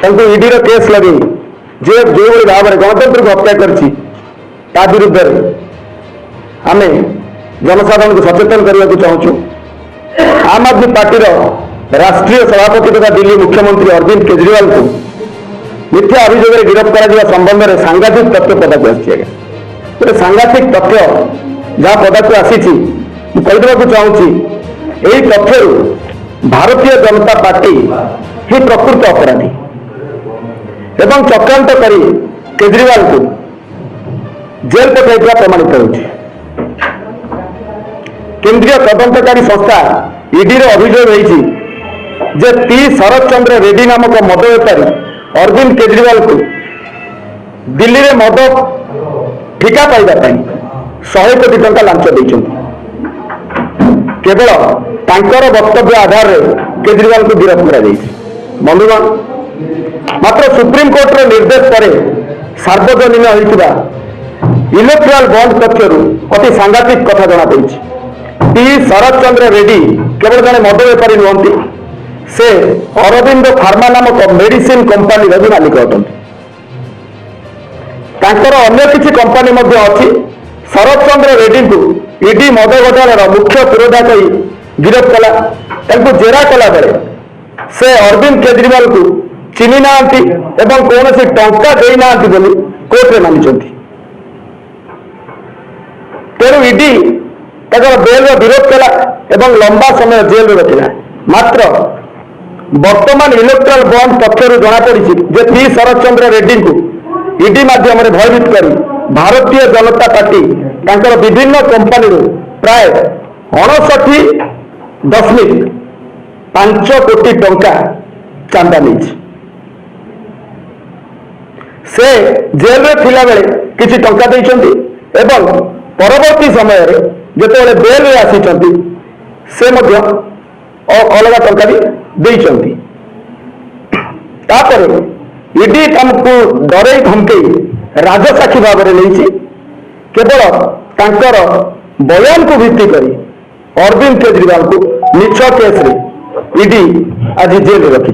ED case लगे जे जो भाव में गणतंत्र को हत्या कर विरुद्ध आम जनसाधारण को सचेतन करने को चाहूँ। आम आदमी पार्टी राष्ट्रीय सभापति तथा दिल्ली मुख्यमंत्री अरविंद केजरीवाल को मिथ्या अभियोग में गिरफ्त कर संबंध में सांघातिक तथ्य पदाक आसी गोटे सांघातिक तथ्य जहाँ पदाक आसी कहीदेक चाहूँगी यही तथ्य भारतीय जनता पार्टी ही प्रकृत अपराधी एवं चक्रांत कर केजरीवाल को जेल पठाई प्रमाणित होती। केंद्रीय तदंतकारी संस्था ईडी अभियोग होती जे टी शरद चंद्र रेड्डी नामक मद बेपारी अरविंद केजरीवाल को दिल्ली में मद ठिका पाइबा 100 कोटी टंका लांच देते केवल तांकर वक्तव्य आधार में केजरीवाल को गिरफ्त कर बंधुगण मात्र सुप्रीम कोर्ट निर्देश पर सार्वजनीन होता इलेक्ट्राल बॉन्ड पक्षर अति सांघातिक कथा जना पड़ी। टी शरद चंद्र रेड्डी केवल जड़े मद बेपारी नुहति से अरविंद फार्मा नामक मेडिसिन कंपानी भी मालिक अटंती। अन्य किसी कंपानी अच्छी शरद चंद्र रेड्डी को ईडी मद घोटालार मुख्य पुरोधा कही गिरफ्त कला जेरा कला बेले से अरविंद केजरीवाल को चिन्ह ना कौन टंका देना बोली कोर्टे मानी। तेणु ईडी बेल विरोध कला एवं लंबा समय जेल में रखा। मात्र वर्तमान इलेक्ट्राल बॉन्ड पक्षर जमापड़ी जे पी शरद चंद्र रेड्डी को ईडी माध्यम भयभीत कर भारतीय जनता पार्टी तांकर विभिन्न कंपानी प्राय 59.5 कोटी टंका चांदा नहीं से जेल में थिला बेले किछि टंका देइछंती एवं परवर्ती समय जेतेबेले बेल में आसीचंती से मध्य अलग टंका भी देइछंती। तापर ईडी तुमको डरे धमकई राजसाक्षी भाव में नहीं केवल तांकर बयान को भित्ति करी अरविंद केजरीवाल को मिछ केस रे ईडी आज जेल रखी।